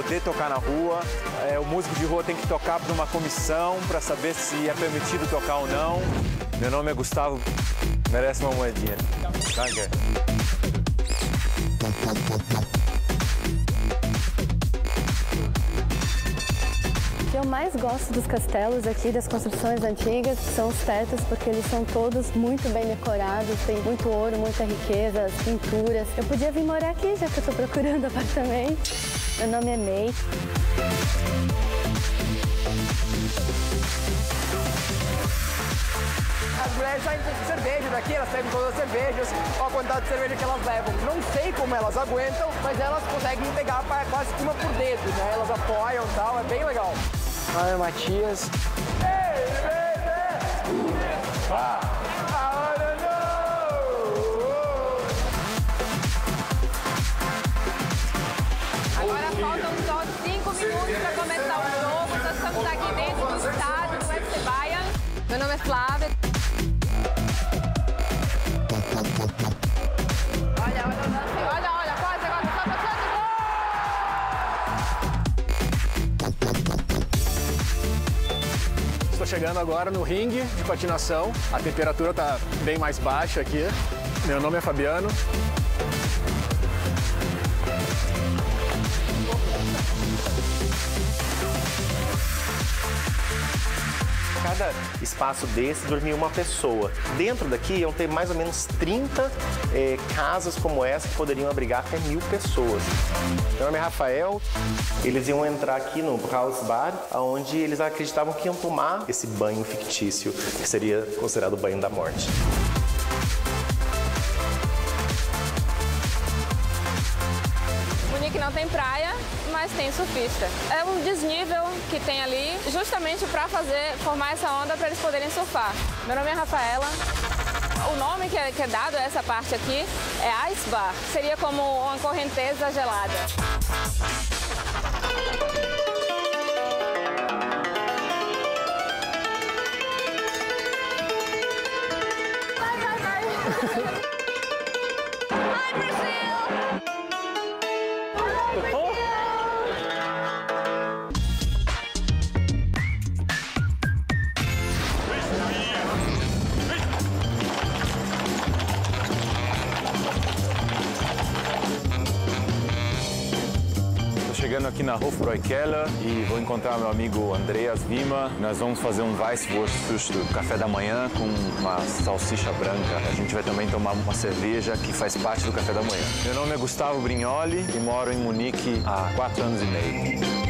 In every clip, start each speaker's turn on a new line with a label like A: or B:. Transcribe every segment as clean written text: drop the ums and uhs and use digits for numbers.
A: poder tocar na rua. O músico de rua tem que tocar por uma comissão para saber se é permitido tocar ou não. Meu nome é Gustavo, merece uma moedinha. Danke.
B: O que eu mais gosto dos castelos aqui, das construções antigas, são os tetos, porque eles são todos muito bem decorados, tem muito ouro, muita riqueza, as pinturas. Eu podia vir morar aqui, já que eu estou procurando apartamento. Meu nome é May.
C: As mulheres saem com cerveja daqui, elas servem todas as cervejas, olha a quantidade de cerveja que elas levam. Não sei como elas aguentam, mas elas conseguem pegar quase que uma por dedo, né? Elas apoiam e tal, é bem legal. Olha, Matias.
D: Agora faltam só 5 minutos para começar o jogo. Nós estamos aqui dentro do estádio do FC Bayern. Meu nome é Flávia. Olha, quase agora, só passando, gol!
C: Estou chegando agora no ringue de patinação. A temperatura está bem mais baixa aqui. Meu nome é Fabiano.
E: Cada espaço desse dormia uma pessoa. Dentro daqui iam ter mais ou menos 30 casas como essa que poderiam abrigar até 1000 pessoas. Meu nome é Rafael. Eles iam entrar aqui no House Bar, onde eles acreditavam que iam tomar esse banho fictício, que seria considerado o banho da morte.
D: Munique não tem praia, mas tem surfista. É um desnível que tem ali, justamente para formar essa onda para eles poderem surfar. Meu nome é Rafaela. O nome que é dado a essa parte aqui é Ice Bar. Seria como uma correnteza gelada.
A: Chegando aqui na Hofbräukeller e vou encontrar meu amigo Andreas Wimmer. Nós vamos fazer um Weißwurstfrühstück, café da manhã com uma salsicha branca. A gente vai também tomar uma cerveja que faz parte do café da manhã. Meu nome é Gustavo Brignoli e moro em Munique há 4 anos e meio.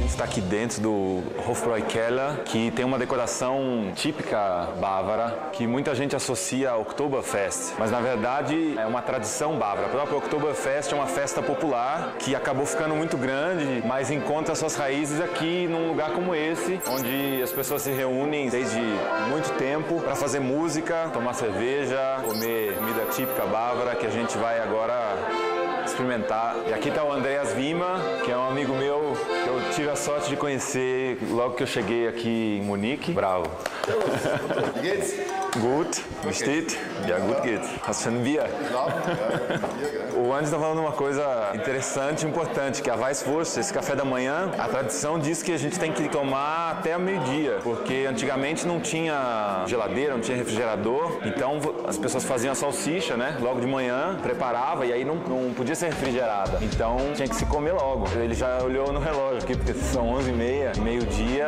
A: Está aqui dentro do Hofbräukeller, que tem uma decoração típica bávara, que muita gente associa ao Oktoberfest, mas na verdade é uma tradição bávara. A própria Oktoberfest é uma festa popular que acabou ficando muito grande, mas encontra suas raízes aqui num lugar como esse, onde as pessoas se reúnem desde muito tempo para fazer música, tomar cerveja, comer comida típica bávara, que a gente vai agora experimentar. E aqui está o Andreas Wimmer, que é um amigo meu que eu tive a sorte de conhecer logo que eu cheguei aqui em Munique. Bravo.
F: Wie geht's?
A: Gut, wie steht? Ja, gut geht's. Hast du ein Bier? O Andy está falando uma coisa interessante e importante, que a Weißwurst, esse café da manhã, a tradição diz que a gente tem que tomar até meio-dia, porque antigamente não tinha geladeira, não tinha refrigerador, então as pessoas faziam a salsicha, né, logo de manhã, preparava e aí não podia ser refrigerada, então tinha que se comer logo. Ele já olhou no relógio aqui, porque são 11h30, meio-dia,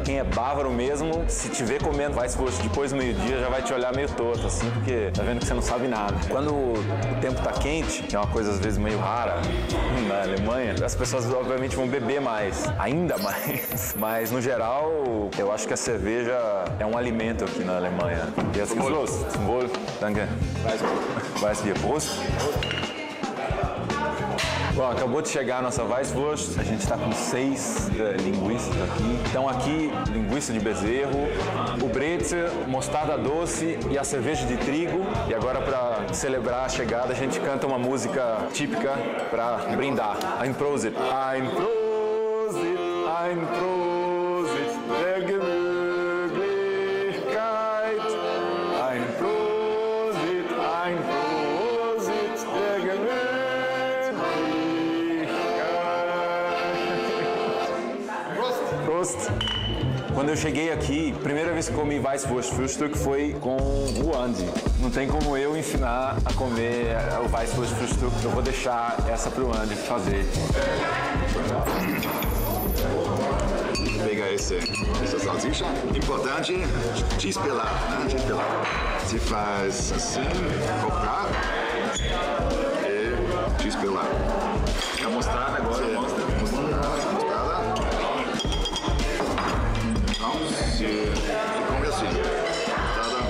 A: quem é bávaro mesmo, se te ver comendo Weißwurst depois do meio-dia, já vai te olhar meio torto, assim, porque tá vendo que você não sabe nada. Quando o tempo tá quente, que é uma coisa às vezes meio rara na Alemanha, as pessoas obviamente vão beber mais, ainda mais. Mas no geral, eu acho que a cerveja é um alimento aqui na Alemanha. E assim, Prost. Zum Wohl. Danke. Weißbier. Prost. Bom, acabou de chegar a nossa Weißwurst, a gente está com 6 linguiças aqui. Então aqui, linguiça de bezerro, o bretzel, mostarda doce e a cerveja de trigo. E agora, para celebrar a chegada, a gente canta uma música típica para brindar. Ein Prosit. Ein Prosit, ein Prosit der Gemütlichkeit. Ein Prosit der Gemütlichkeit. Wurst. Quando eu cheguei aqui, a primeira vez que comi Weißwurst-Frühstück foi com o Andy. Não tem como eu ensinar a comer o Weißwurst-Frühstück, eu vou deixar essa pro Andy fazer.
F: Pega essa salsicha. Importante, despelar, né? Despelar. Se faz assim, cortar e despelar.
A: A mostarda agora, mostra.
F: Mostarda. Então, se come assim. Mostarda.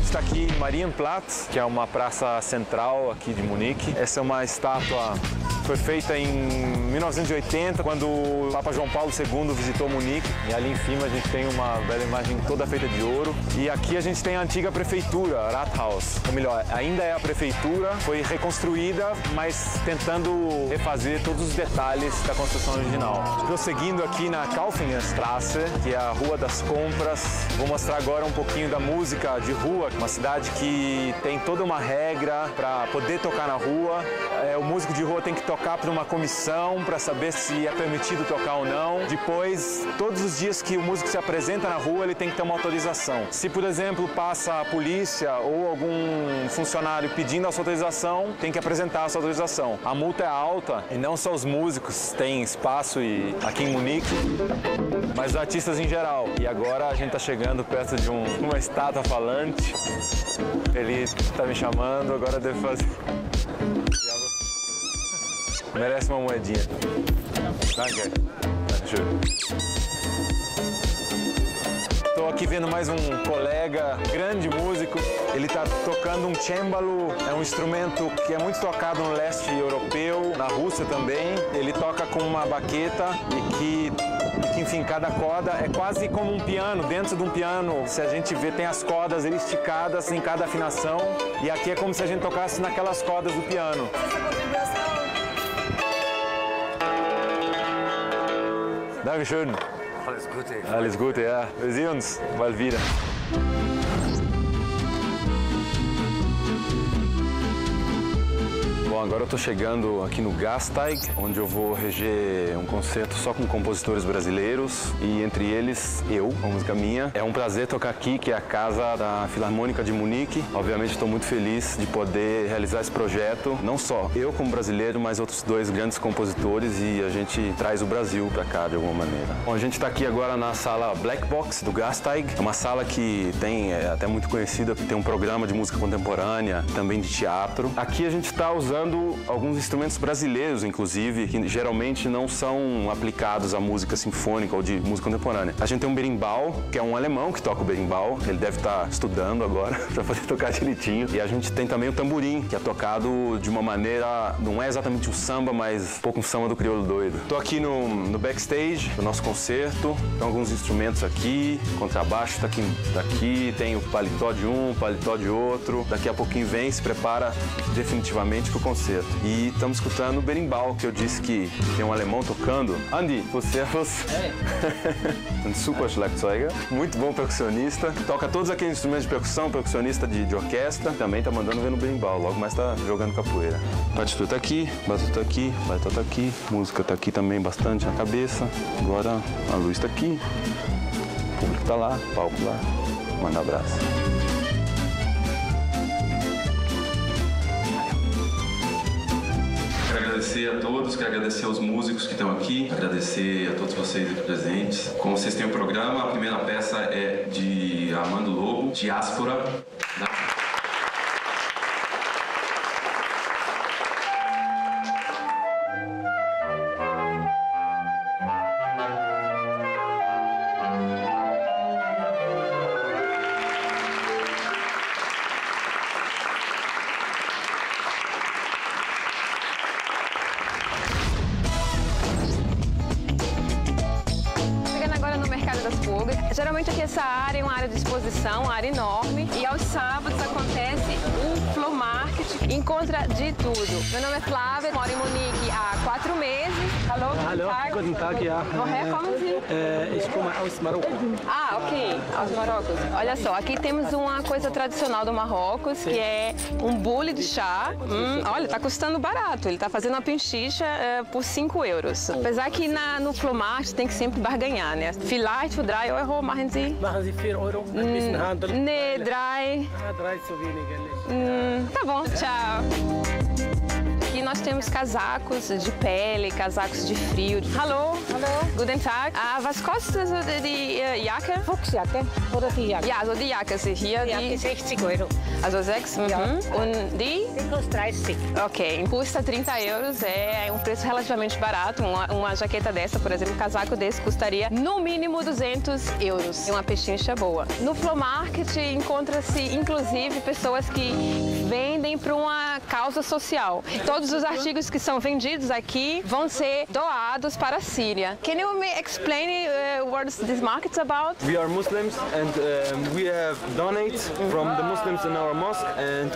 A: Está aqui em Marienplatz, que é uma praça central aqui de Munique. Essa é uma estátua que foi feita em 1980, quando o Papa João Paulo II visitou Munique. E ali em cima a gente tem uma bela imagem toda feita de ouro. E aqui a gente tem a antiga prefeitura, Rathaus. Ou melhor, ainda é a prefeitura, foi reconstruída, mas tentando refazer todos os detalhes da construção original. Prosseguindo aqui na Kaufenstraße, que é a Rua das Compras, vou mostrar agora um pouquinho da música de rua, uma cidade que tem toda uma regra para poder tocar na rua. O músico de rua tem que tocar para uma comissão para saber se é permitido tocar ou não. Depois, todos os dias que o músico se apresenta na rua, ele tem que ter uma autorização. Se, por exemplo, passa a polícia ou algum funcionário pedindo a sua autorização, tem que apresentar a sua autorização. A multa é alta e não só os músicos têm espaço aqui em Munique, mas os artistas em geral. E agora a gente está chegando perto de uma estátua falante. Ele está me chamando, agora devo fazer. Merece uma moedinha. Danke. Estou aqui vendo mais um colega, grande músico. Ele está tocando um cembalo, é um instrumento que é muito tocado no leste europeu, na Rússia também. Ele toca com uma baqueta e que enfim, cada corda é quase como um piano. Dentro de um piano, se a gente vê, tem as cordas esticadas em cada afinação. E aqui é como se a gente tocasse naquelas cordas do piano. Dankeschön.
G: Alles Gute.
A: Alles Gute, ja. Wir sehen uns bald wieder. Bom, agora eu estou chegando aqui no Gasteig, onde eu vou reger um concerto só com compositores brasileiros e entre eles eu, com música minha. É um prazer tocar aqui, que é a casa da Filarmônica de Munique. Obviamente estou muito feliz de poder realizar esse projeto, não só eu como brasileiro, mas outros dois grandes compositores, e a gente traz o Brasil para cá de alguma maneira. Bom, a gente está aqui agora na sala Black Box do Gasteig, é uma sala que é até muito conhecida, tem um programa de música contemporânea, também de teatro. Aqui a gente está usando alguns instrumentos brasileiros, inclusive, que geralmente não são aplicados à música sinfônica ou de música contemporânea. A gente tem um berimbau, que é um alemão que toca o berimbau, ele deve estar estudando agora para poder tocar direitinho. E a gente tem também o tamborim, que é tocado de uma maneira, não é exatamente um samba, mas um pouco um samba do crioulo doido. Estou aqui no backstage do nosso concerto, tem alguns instrumentos aqui, contrabaixo está aqui, tem o paletó de um, paletó de outro. Daqui a pouquinho vem, se prepara definitivamente para o concerto. E estamos escutando o berimbau, que eu disse que tem um alemão tocando. Andy, você é você. Um super Schlagzeuger, muito bom percussionista, toca todos aqueles instrumentos de percussão, percussionista de orquestra, também tá mandando ver no berimbau, logo mais tá jogando capoeira. Partitura tá aqui, batuta tá aqui, baitó tá aqui, música tá aqui também bastante na cabeça. Agora a luz tá aqui, o público tá lá, o palco lá. Manda um abraço.
H: Quero agradecer a todos, quero agradecer aos músicos que estão aqui, agradecer a todos vocês aqui presentes. Como vocês têm o programa, a primeira peça é de Armando Lobo, Diáspora.
D: Geralmente aqui essa área é uma área de exposição, uma área enorme, e aos sábados acontece um flow market, encontra de tudo. Meu nome é Flávia, moro em Munique há 4 meses. Alô?
G: Hallo, guten Tag, ja.
D: Woher kommen Sie?
G: Ich komme aus Marokko.
D: Ah, ok. Aos Marrocos. Olha só, aqui temos uma coisa tradicional do Marrocos, que é um bule de chá. Olha, tá custando barato. Ele tá fazendo uma pinchicha por 5 euros. Apesar que no Flohmarkt tem que sempre barganhar, né? Vielleicht für 3 Euro machen Sie?
G: Machen Sie 4 Euro, ein bisschen Handel.
D: Nee, 3.
G: 3 zu wenig, ehrlich.
D: Tá bom, tchau. Aqui nós temos casacos de pele, casacos de frio. Hallo.
I: Hallo.
D: Guten Tag. Was kostet die Jacke?
I: Fuchsjacke oder die Jacke?
D: Ja, also die Jacke ist hier.
I: Die Jacke 60 Euro.
D: Also 6?
I: Ja.
D: Und die?
I: Die kostet 30.
D: Ok. Custa 30 euros, é um preço relativamente barato. Uma jaqueta dessa, por exemplo, um casaco desse custaria no mínimo 200 euros. É uma pechincha boa. No Flohmarkt encontra-se, inclusive, pessoas que vendem para uma causa social. Todos os artigos que são vendidos aqui vão ser doados para a Síria. Can you explain what this market is about?
J: We are Muslims and we have donates from the Muslims in our mosque, and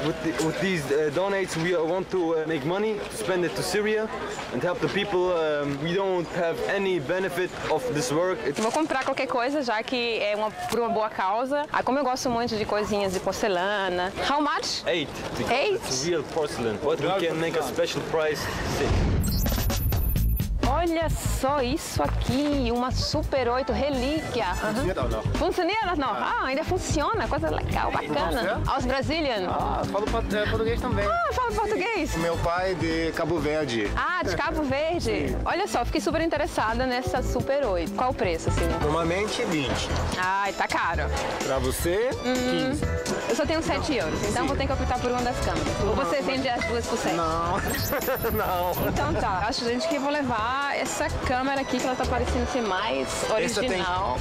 J: with these donates we want to make money to spend it to Syria and help the people. We don't have any benefit of this work.
D: Vou comprar qualquer coisa, já que é por uma boa causa. Como eu gosto muito de coisinhas de porcelana. How much?
J: 8.
D: 8?
J: It's real porcelain, but we can make a special price 6.
D: Olha só isso aqui, uma Super 8 relíquia. Funciona não? Ah, ainda funciona, coisa legal, bacana. Aos Brazilian?
K: Ah, falo português também.
D: Ah, fala português?
K: Sim. Meu pai é de Cabo Verde.
D: Ah, de Cabo Verde? Sim. Olha só, fiquei super interessada nessa Super 8. Qual o preço, assim?
K: Normalmente 20.
D: Ai, tá caro.
K: Pra você, 15.
D: Eu só tenho 7 euros, então
K: Sim.
D: vou ter que optar por uma das câmeras. Ou você vende as duas por 7?
K: Não. Não.
D: Então tá, acho, gente, que eu vou levar essa câmera aqui, que ela tá parecendo ser mais original.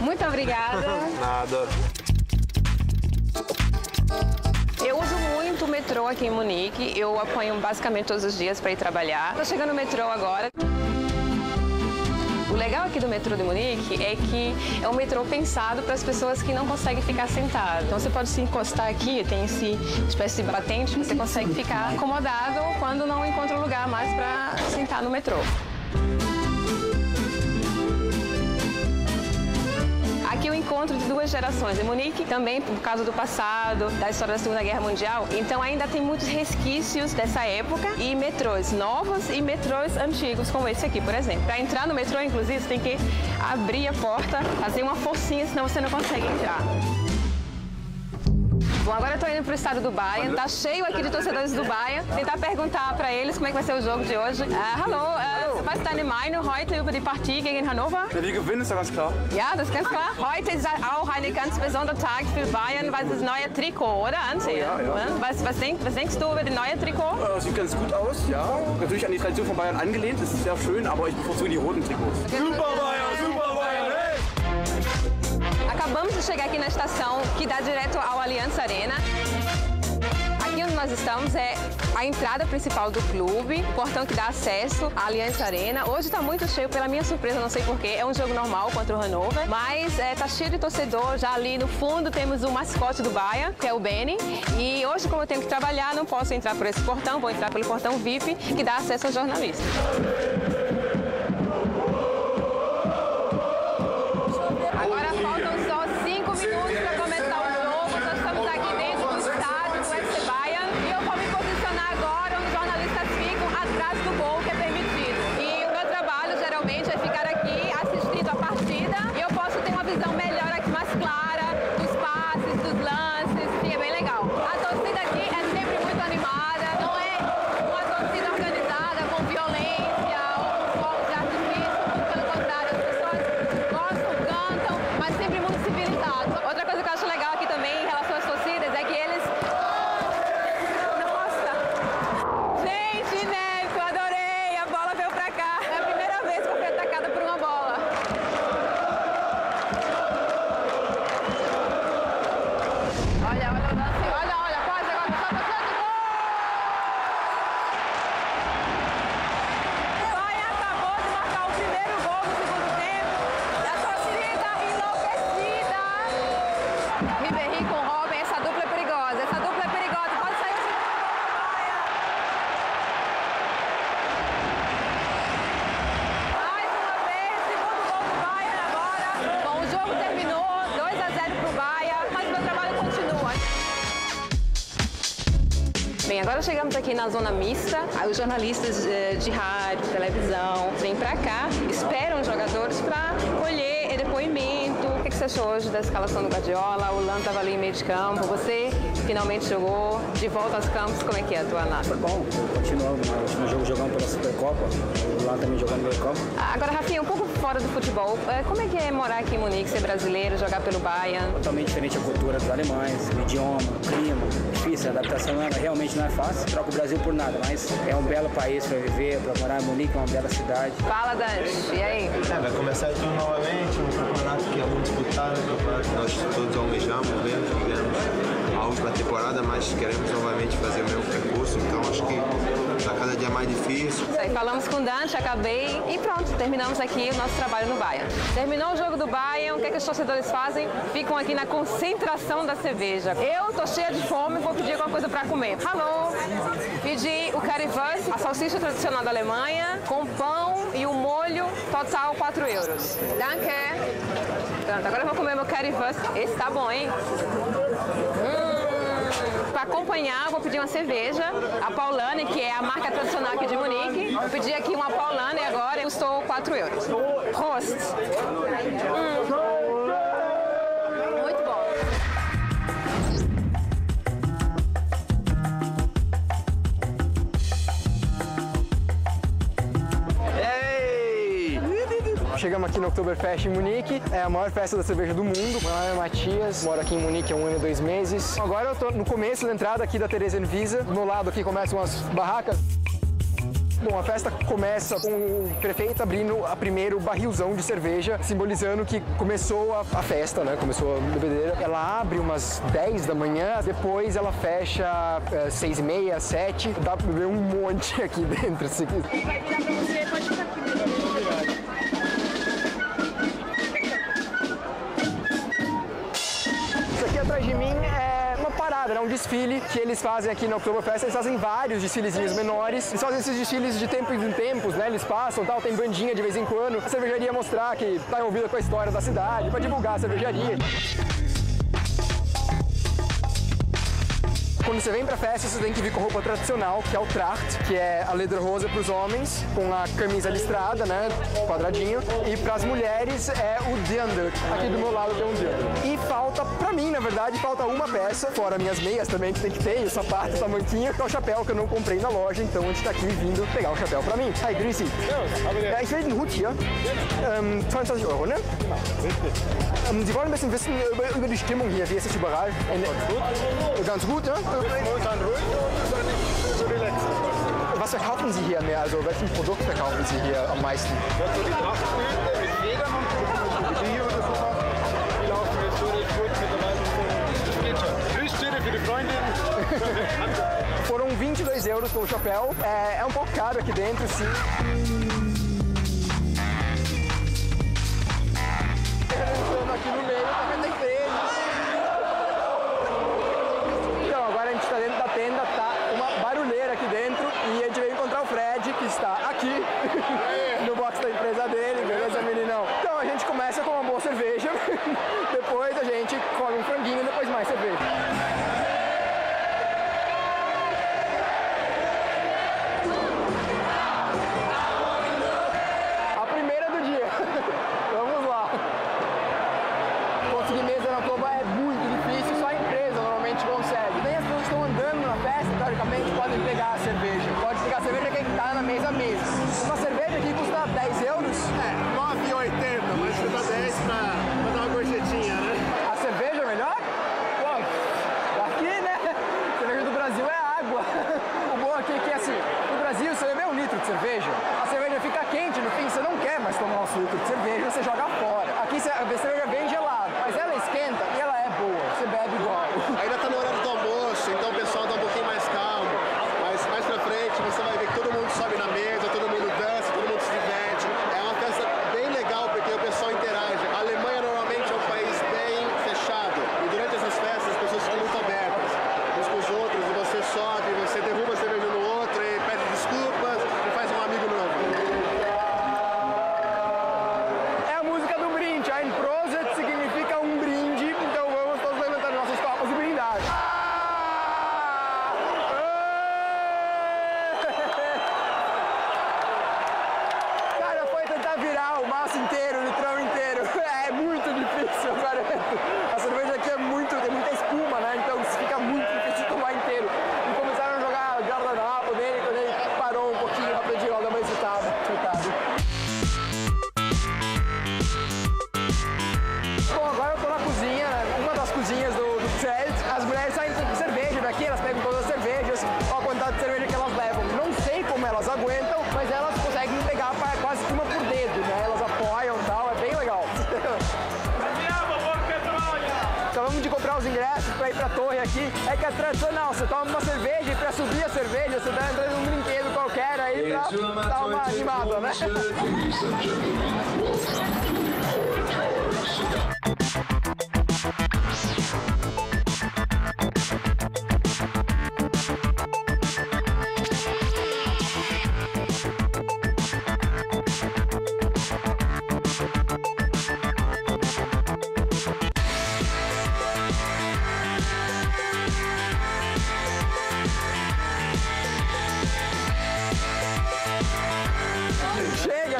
D: Muito obrigada.
K: Nada.
D: Eu uso muito o metrô aqui em Munique. Eu apanho basicamente todos os dias para ir trabalhar. Tô chegando no metrô agora. O legal aqui do metrô de Munique é que é um metrô pensado para as pessoas que não conseguem ficar sentadas. Então você pode se encostar aqui, tem esse espécie de batente, você consegue ficar acomodado quando não encontra lugar mais para sentar no metrô. Aqui o encontro de duas gerações. Em Munique, também por causa do passado, da história da Segunda Guerra Mundial, então ainda tem muitos resquícios dessa época e metrôs novos e metrôs antigos, como esse aqui, por exemplo. Para entrar no metrô, inclusive, você tem que abrir a porta, fazer uma forcinha, senão você não consegue entrar. Bom, agora eu tô indo pro estado do Bayern, tá cheio aqui de torcedores do Bayern. Tentar perguntar pra eles como é que vai ser o jogo de hoje. Hallo, was ist deine Meinung heute über die Partie gegen Hannover?
L: Ja, wir gewinnen, ist ja ganz klar.
D: Ja, das ist ganz klar. Heute ist auch ein ganz besonderer Tag für Bayern, weil das neue Trikot, oder? Ansehen.
L: Ja, ja.
D: Was denkst du über das neue Trikot?
L: Sieht ganz gut aus, ja. Natürlich an die Tradition von Bayern angelehnt, das ist sehr schön, aber ich bevorzuge die roten Trikots.
J: Super Bayern, super Bayern, hey!
D: Acabamos de chegar aqui na estação que dá direto ao Allianz Arena. Aqui onde nós estamos é a entrada principal do clube, o portão que dá acesso à Allianz Arena. Hoje está muito cheio, pela minha surpresa, não sei porquê. É um jogo normal contra o Hannover, mas tá cheio de torcedor. Já ali no fundo temos o mascote do Bayern, que é o Benny. E hoje, como eu tenho que trabalhar, não posso entrar por esse portão, vou entrar pelo portão VIP, que dá acesso aos jornalistas. Agora faltam só 5 minutos para começar o jogo. Nós estamos aqui dentro do estádio do FC Bayern e eu vou me posicionar agora onde os jornalistas ficam atrás do gol que é permitido. E o meu trabalho geralmente é ficar aqui assistindo a partida e eu posso ter uma visão melhor aqui, mais clara dos passes, dos lances, e é bem legal. A torcida aqui é sempre muito animada, não é uma torcida organizada com violência ou com fogos de artifício, muito pelo contrário, as pessoas gostam, cantam, mas sempre muito civilizados. Outra coisa que eu acho legal aqui também em relação às torcidas é que eles... Nossa! Gente, Neto, adorei! A bola veio pra cá. É a primeira vez que eu fui atacada por Agora chegamos aqui na zona mista. Aí os jornalistas de rádio, televisão, vêm pra cá, esperam os jogadores pra colher depoimento. O que você achou hoje da escalação do Guardiola? O Lan estava ali em meio de campo. Você finalmente jogou de volta aos campos. Como é que é a tua análise?
M: Foi bom. Continuamos no último jogo jogando pela Supercopa. O Lan também jogando no meio campo.
D: Agora, Rafinha, um pouco fora do futebol. Como é que é morar aqui em Munique, ser brasileiro, jogar pelo Bayern?
M: Totalmente diferente a cultura dos alemães, o idioma, o clima. Difícil, a adaptação realmente não é fácil. Troca o Brasil por nada, mas é um belo país para viver, para morar em Munique, é uma bela cidade.
D: Fala, Dante. E aí?
N: Vai começar tudo novamente, um campeonato que é muito disputado, nós todos almejamos, mesmo que tivemos a última temporada, mas queremos novamente fazer o mesmo percurso, então acho que está cada dia mais difícil.
D: Isso aí, falamos com o Dante, acabei e pronto, terminamos aqui o nosso trabalho no Bayern. Terminou o jogo do Bayern, o que é que os torcedores fazem? Ficam aqui na concentração da cerveja. Eu tô cheia de fome, vou pedir alguma coisa para comer. Alô, pedi o Currywurst, a salsicha tradicional da Alemanha, com pão e o molho, total 4 euros. Danke. Pronto, agora eu vou comer meu Currywurst. Esse tá bom, hein? Para acompanhar, eu vou pedir uma cerveja, a Paulaner, que é a marca tradicional aqui de Munique. Eu pedi aqui uma Paulaner agora, custou 4 euros. Prost! Muito bom.
C: Chegamos aqui no Oktoberfest em Munique, é a maior festa da cerveja do mundo. Meu nome é Matias, moro aqui em Munique há 1 ano e 2 meses. Agora eu tô no começo da entrada aqui da Theresienwiese. Do meu lado aqui começam as barracas. Bom, a festa começa com o prefeito abrindo a primeiro barrilzão de cerveja, simbolizando que começou a festa, né? Começou a bebedeira. Ela abre umas 10 da manhã, depois ela fecha 6h30, 7h. Dá pra beber um monte aqui dentro. Se quiser.
O: Vai virar pra você, pode ficar aqui.
C: Isso aqui atrás de mim é uma parada, né? Um desfile que eles fazem aqui no Oktoberfest. Eles fazem vários desfilezinhos menores. Eles fazem esses desfiles de tempos em tempos, né? Eles passam, tal, tem bandinha de vez em quando. A cervejaria mostrar que tá envolvida com a história da cidade, para divulgar a cervejaria. Quando você vem pra festa, você tem que vir com roupa tradicional, que é o Tracht, que é a lederhosen para os homens, com a camisa listrada, né, quadradinho, e para as mulheres é o Dirndl. Aqui do meu lado tem um Dirndl. E falta, pra mim, na verdade, falta uma peça, fora minhas meias também, que tem que ter, e o sapato, o tamanquinho, que é o chapéu que eu não comprei na loja, então a gente tá aqui vindo pegar o chapéu pra mim. Hi, grüß Sie. Ja, ich will den Hut hier. 22 €, ne? Sie wollen ein bisschen wissen über die Stimmung hier. Wie ist es überall? Ganz gut, ne? Momentan ruhig oder nicht so relaxed? Was verkaufen Sie hier mehr? Also welchen Produkt verkaufen Sie hier am meisten?
K: So die Trachtstühle mit Federn und die hier oder so. Die laufen jetzt so recht gut mittlerweile. Das geht schon. Grüßtüte für die Freundin.
C: Foram 22 € pelo chapéu. É um pouco caro aqui dentro, sim. Aqui no meio também tem frente. Então, agora a gente está dentro da tenda, tá uma barulheira aqui dentro e a gente veio encontrar o Fred, que está aqui no box da empresa dele, beleza, meninão? Então a gente começa com uma boa cerveja, depois a gente come um franguinho e depois mais cerveja. Podem pegar a cerveja. Pode pegar a cerveja quem está na mesa mesmo. Uma cerveja aqui custa 10 €?
K: 9,80, mas custa 10 pra dar uma gorjetinha, né?
C: A cerveja é melhor? Bom, daqui, né? A cerveja do Brasil é água. O bom aqui é que, assim, no Brasil você bebe 1 litro de cerveja, a cerveja fica quente, no fim você não quer mais tomar 1 litro de cerveja, você joga fora. Aqui a cerveja vem gelada, mas ela esquenta e ela é boa, você bebe igual.
K: Ainda tá no horário do almoço, então o pessoal tá um pouquinho mais calmo. Mas mais pra frente você vai ver que todo mundo sobe na mesa, todo mundo dança, todo mundo se diverte. É uma festa bem legal porque o pessoal interage. A Alemanha normalmente é um país bem fechado e durante essas festas as pessoas ficam muito abertas uns com os outros e você sobe, você derruba a cerveja no outro e pede desculpas e faz um amigo novo.
C: É a música do brinde, Ein Prosit os ingressos pra ir pra torre aqui, é que é tradicional, você toma uma cerveja e pra subir a cerveja você tá entrando num brinquedo qualquer aí pra dar uma animada, né?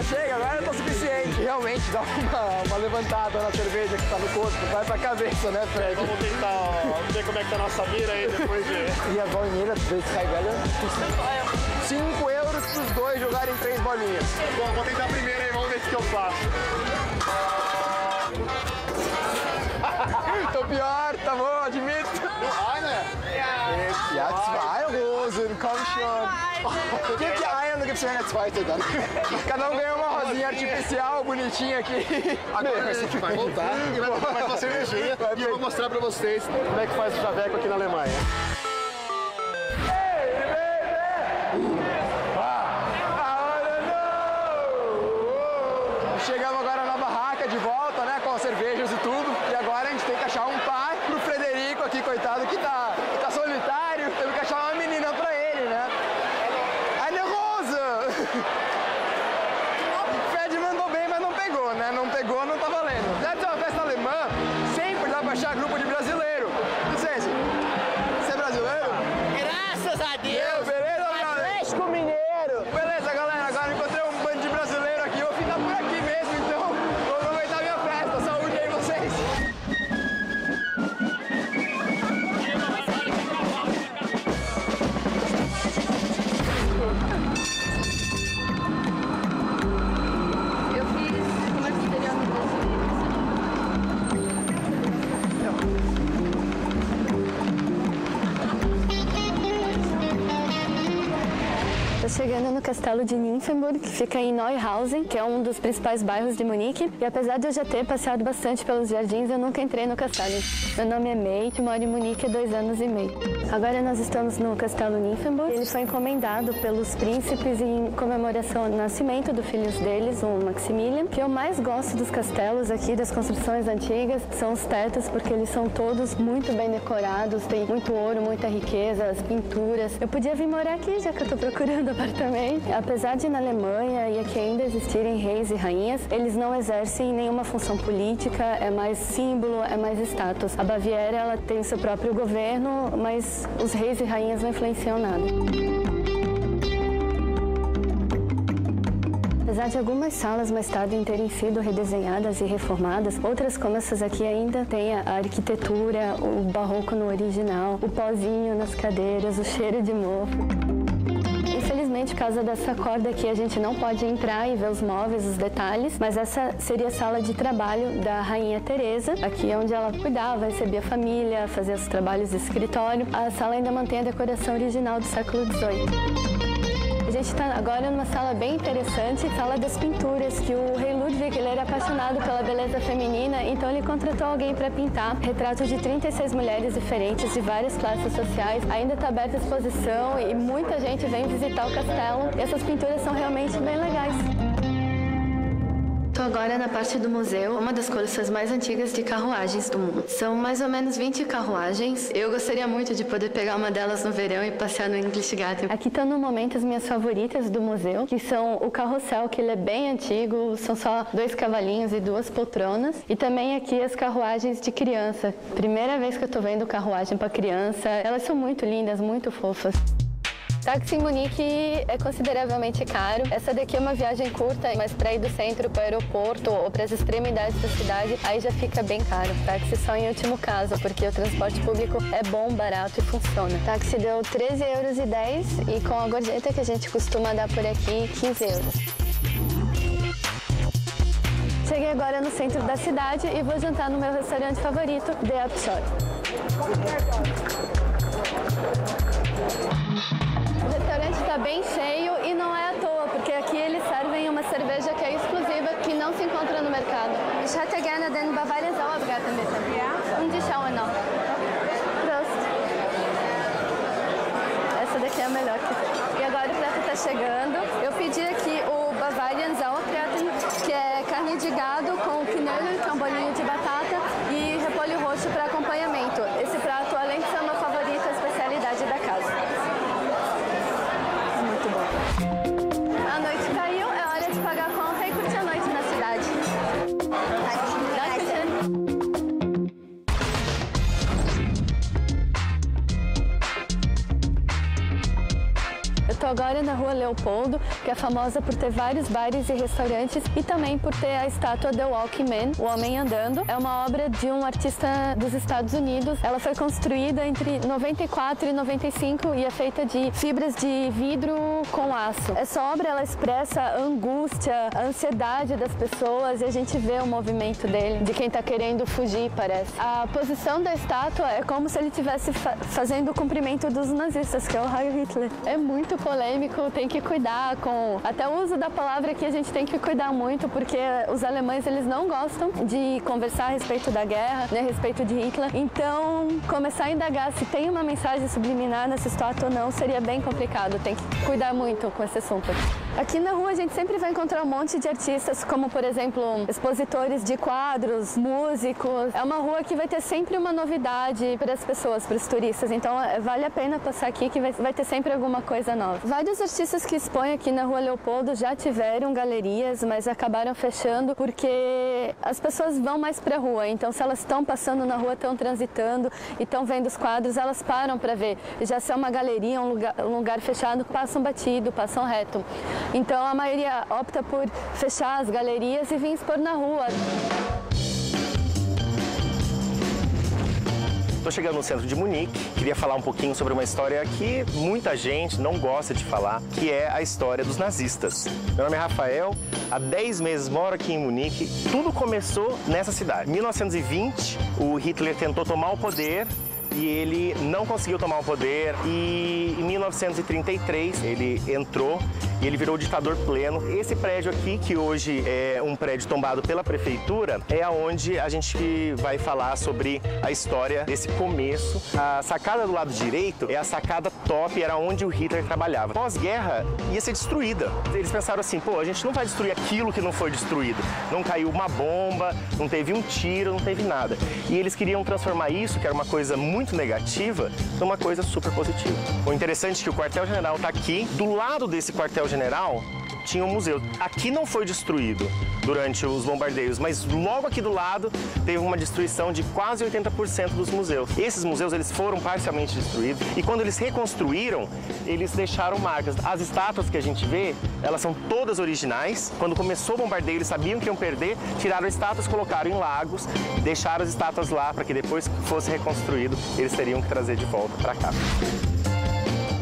C: Chega, agora não tá suficiente. Realmente dá uma levantada na cerveja que tá no corpo, vai pra cabeça, né, Fred?
K: Vamos tentar ver como é que tá a nossa mira aí depois de...
C: E a bolinha desse velho, 5 euros pros dois jogarem 3 bolinhas.
K: Bom, vou tentar primeiro aí, vamos ver o que eu faço.
C: Tô pior, tá bom, admito.
K: Eine.
C: Ja, 2 Rosen, komm schon. Gib dir eine, du gibst mir eine zweite dann. Cada um ganha uma rosinha artificial, bonitinha aqui.
K: Agora a gente vai voltar e vai tomar mais uma cervejinha e eu vou mostrar pra vocês como é que faz o chaveco aqui na Alemanha.
C: Chegamos agora na barraca de volta, né, com as cervejas e tudo. E agora a gente tem que achar um par pro Frederico aqui, coitado, que tá solitário. Temos que achar uma menina pra ele, né? Eine Rose! O Fred mandou bem, mas não pegou, né? Não pegou, não tá valendo. Deve ser uma festa alemã, sempre dá pra achar grupo de brasileiro. Licença, você é brasileiro?
I: Graças a Deus!
C: Beleza,
I: Atlético Mineiro!
C: Beleza, galera, agora encontrei um bando de brasileiro aqui, eu vou ficar por aqui mesmo, então vou aproveitar minha festa. Saúde aí vocês!
B: Eu fiz comércio exterior no Brasil. Tô chegando no castelo de Nymphenburg, que fica em Neuhausen, que é um dos principais bairros de Munique. E apesar de eu já ter passeado bastante pelos jardins, eu nunca entrei no castelo. Meu nome é May, que moro em Munique há 2 anos e meio. Agora nós estamos no castelo Nymphenburg. Ele foi encomendado pelos príncipes em comemoração ao nascimento do filho deles, o Maximilian. O que eu mais gosto dos castelos aqui, das construções antigas, são os tetos, porque eles são todos muito bem decorados, tem muito ouro, muita riqueza, as pinturas. Eu podia vir morar aqui, já que eu tô procurando apartamento. Apesar de na Alemanha e aqui ainda existirem reis e rainhas, eles não exercem nenhuma função política, é mais símbolo, é mais status. A Baviera, ela tem seu próprio governo, mas os reis e rainhas não influenciam nada. Apesar de algumas salas mais tarde terem sido redesenhadas e reformadas, outras como essas aqui ainda têm a arquitetura, o barroco no original, o pozinho nas cadeiras, o cheiro de mofo. Infelizmente, por causa dessa corda aqui, a gente não pode entrar e ver os móveis, os detalhes, mas essa seria a sala de trabalho da Rainha Teresa, aqui é onde ela cuidava, recebia a família, fazia os trabalhos de escritório. A sala ainda mantém a decoração original do século XVIII. A gente está agora numa sala bem interessante, sala das pinturas, que o rei Ludwig ele era apaixonado pela beleza feminina, então ele contratou alguém para pintar retratos de 36 mulheres diferentes de várias classes sociais. Ainda está aberta a exposição e muita gente vem visitar o castelo. E essas pinturas são realmente bem legais. Estou agora na parte do museu, uma das coleções mais antigas de carruagens do mundo. São mais ou menos 20 carruagens. Eu gostaria muito de poder pegar uma delas no verão e passear no English Garden. Aqui estão no momento as minhas favoritas do museu, que são o carrossel, que ele é bem antigo, são só 2 cavalinhos e 2 poltronas. E também aqui as carruagens de criança. Primeira vez que eu estou vendo carruagem para criança. Elas são muito lindas, muito fofas. Táxi em Munique é consideravelmente caro. Essa daqui é uma viagem curta, mas para ir do centro para o aeroporto ou para as extremidades da cidade, aí já fica bem caro. Táxi só em último caso, porque o transporte público é bom, barato e funciona. Táxi deu 13,10 € e com a gorjeta que a gente costuma dar por aqui, 15 euros. Cheguei agora no centro da cidade e vou jantar no meu restaurante favorito, The Upshot. O restaurante está bem cheio e não é à toa, porque aqui eles servem uma cerveja que é exclusiva, que não se encontra no mercado. Ich hätte gerne den Bavaria Sauerbraten, bitte. Ja? Und die Schauen noch. é o melhor que tem. E agora o prato tá chegando. Eu pedi aqui o Bavarian Sauerbraten, que é carne de gado com quinoa, que é um bolinho de batata, e repolho roxo para acompanhamento. Esse prato, além de ser uma favorita, é a especialidade da casa. É muito bom. A noite caiu, é hora de pagar a conta e curtir a noite na cidade. Eu tô agora na Rua Leopoldo, que é famosa por ter vários bares e restaurantes e também por ter a estátua The Walking Man, o Homem Andando. É uma obra de um artista dos Estados Unidos. Ela foi construída entre 94 e 95 e é feita de fibras de vidro com aço. Essa obra, ela expressa a angústia, a ansiedade das pessoas e a gente vê o movimento dele, de quem tá querendo fugir, parece. A posição da estátua é como se ele estivesse fazendo o cumprimento dos nazistas, que é o Heil Hitler. É muito polêmico, tem que cuidar com... Até o uso da palavra aqui a gente tem que cuidar muito, porque os alemães, eles não gostam de conversar a respeito da guerra, né, a respeito de Hitler. Então, começar a indagar se tem uma mensagem subliminar nessa estátua ou não, seria bem complicado. Tem que cuidar muito com esse assunto. Aqui na rua a gente sempre vai encontrar um monte de artistas, como, por exemplo, expositores de quadros, músicos. É uma rua que vai ter sempre uma novidade para as pessoas, para os turistas. Então, vale a pena passar aqui, que vai ter sempre alguma coisa nova. Vários artistas que expõem aqui na Rua Leopoldo já tiveram galerias, mas acabaram fechando porque as pessoas vão mais para a rua. Então, se elas estão passando na rua, estão transitando e estão vendo os quadros, elas param para ver. Já se é uma galeria, um lugar fechado, passam batido, passam reto. Então, a maioria opta por fechar as galerias e vir expor na rua.
E: Estou chegando no centro de Munique, queria falar um pouquinho sobre uma história que muita gente não gosta de falar, que é a história dos nazistas. Meu nome é Rafael, há 10 meses moro aqui em Munique. Tudo começou nessa cidade. Em 1920, o Hitler tentou tomar o poder e ele não conseguiu tomar o poder, e em 1933 ele entrou e ele virou ditador pleno. Esse prédio aqui, que hoje é um prédio tombado pela prefeitura, é aonde a gente vai falar sobre a história desse começo. A sacada do lado direito é a sacada top, era onde o Hitler trabalhava. Pós-guerra ia ser destruída. Eles pensaram assim, pô, a gente não vai destruir aquilo que não foi destruído. Não caiu uma bomba, não teve um tiro, não teve nada. E eles queriam transformar isso, que era uma coisa muito negativa, numa coisa super positiva. O interessante é que o quartel-general está aqui. Do lado desse quartel-general tinha um museu. Aqui não foi destruído durante os bombardeios, mas logo aqui do lado teve uma destruição de quase 80% dos museus. Esses museus, eles foram parcialmente destruídos e quando eles reconstruíram, eles deixaram marcas. As estátuas que a gente vê, elas são todas originais. Quando começou o bombardeio, eles sabiam que iam perder, tiraram estátuas, colocaram em lagos, deixaram as estátuas lá para que depois que fosse reconstruído, eles teriam que trazer de volta para cá.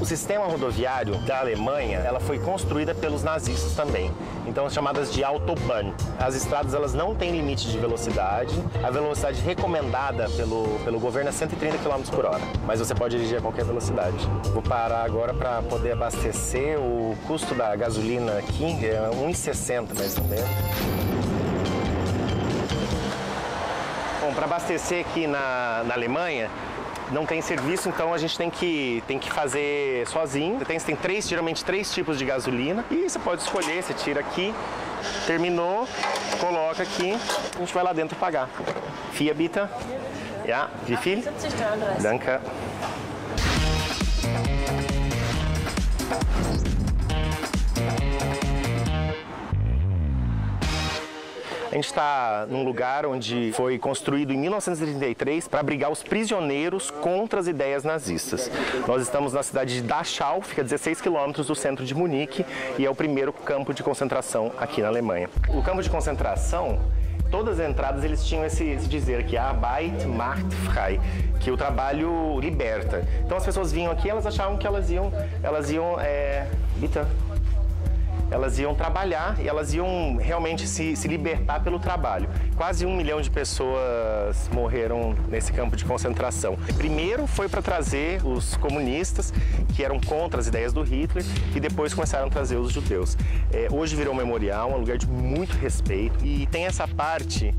E: O sistema rodoviário da Alemanha, ela foi construída pelos nazistas também. Então, chamadas de Autobahn. As estradas, elas não têm limite de velocidade. A velocidade recomendada pelo governo é 130 km por hora. Mas você pode dirigir a qualquer velocidade. Vou parar agora para poder abastecer. O custo da gasolina aqui é 1,60 mais ou menos. Bom, para abastecer aqui na Alemanha, não tem serviço, então a gente tem que fazer sozinho. Você tem geralmente três tipos de gasolina e você pode escolher, você tira aqui, terminou, coloca aqui, a gente vai lá dentro pagar. Vier bitte. Ja, wie viel? Danke. A gente está num lugar onde foi construído em 1933 para abrigar os prisioneiros contra as ideias nazistas. Nós estamos na cidade de Dachau, fica a 16 quilômetros do centro de Munique e é o primeiro campo de concentração aqui na Alemanha. O campo de concentração, todas as entradas eles tinham esse dizer aqui, Arbeit macht frei, que o trabalho liberta. Então as pessoas vinham aqui, elas achavam que elas iam trabalhar e elas iam realmente se libertar pelo trabalho. Quase 1 milhão de pessoas morreram nesse campo de concentração. Primeiro foi para trazer os comunistas, que eram contra as ideias do Hitler, e depois começaram a trazer os judeus. Hoje virou um memorial, um lugar de muito respeito, e tem essa parte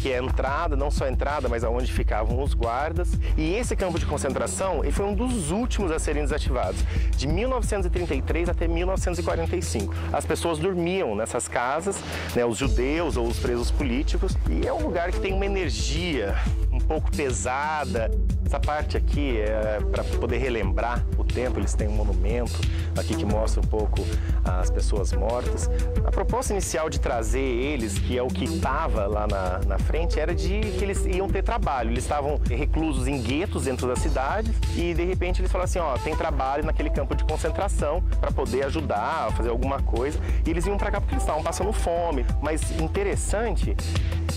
E: aqui é a entrada, não só a entrada, mas aonde ficavam os guardas. E esse campo de concentração, ele foi um dos últimos a serem desativados, de 1933 até 1945. As pessoas dormiam nessas casas, né, os judeus ou os presos políticos, e é um lugar que tem uma energia um pouco pesada. Essa parte aqui é para poder relembrar o tempo, eles têm um monumento aqui que mostra um pouco as pessoas mortas. A proposta inicial de trazer eles, que é o que estava lá na frente, era de que eles iam ter trabalho. Eles estavam reclusos em guetos dentro da cidade e de repente eles falaram assim, ó, tem trabalho naquele campo de concentração para poder ajudar, fazer alguma coisa. E eles iam para cá porque eles estavam passando fome. Mas interessante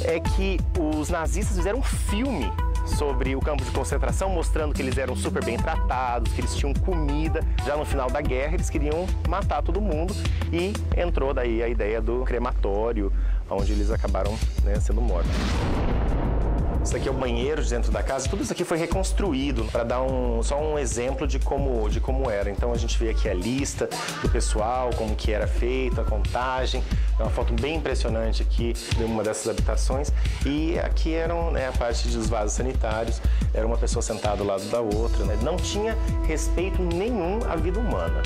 E: é que os nazistas fizeram um filme sobre o campo de concentração, mostrando que eles eram super bem tratados, que eles tinham comida. Já no final da guerra, eles queriam matar todo mundo e entrou daí a ideia do crematório, onde eles acabaram, né, sendo mortos. Isso aqui é o banheiro de dentro da casa. Tudo isso aqui foi reconstruído para dar só um exemplo de como era. Então a gente vê aqui a lista do pessoal, como que era feita, a contagem. É uma foto bem impressionante aqui de uma dessas habitações. E aqui eram, né, a parte dos vasos sanitários. Era uma pessoa sentada ao lado da outra, né? Não tinha respeito nenhum à vida humana.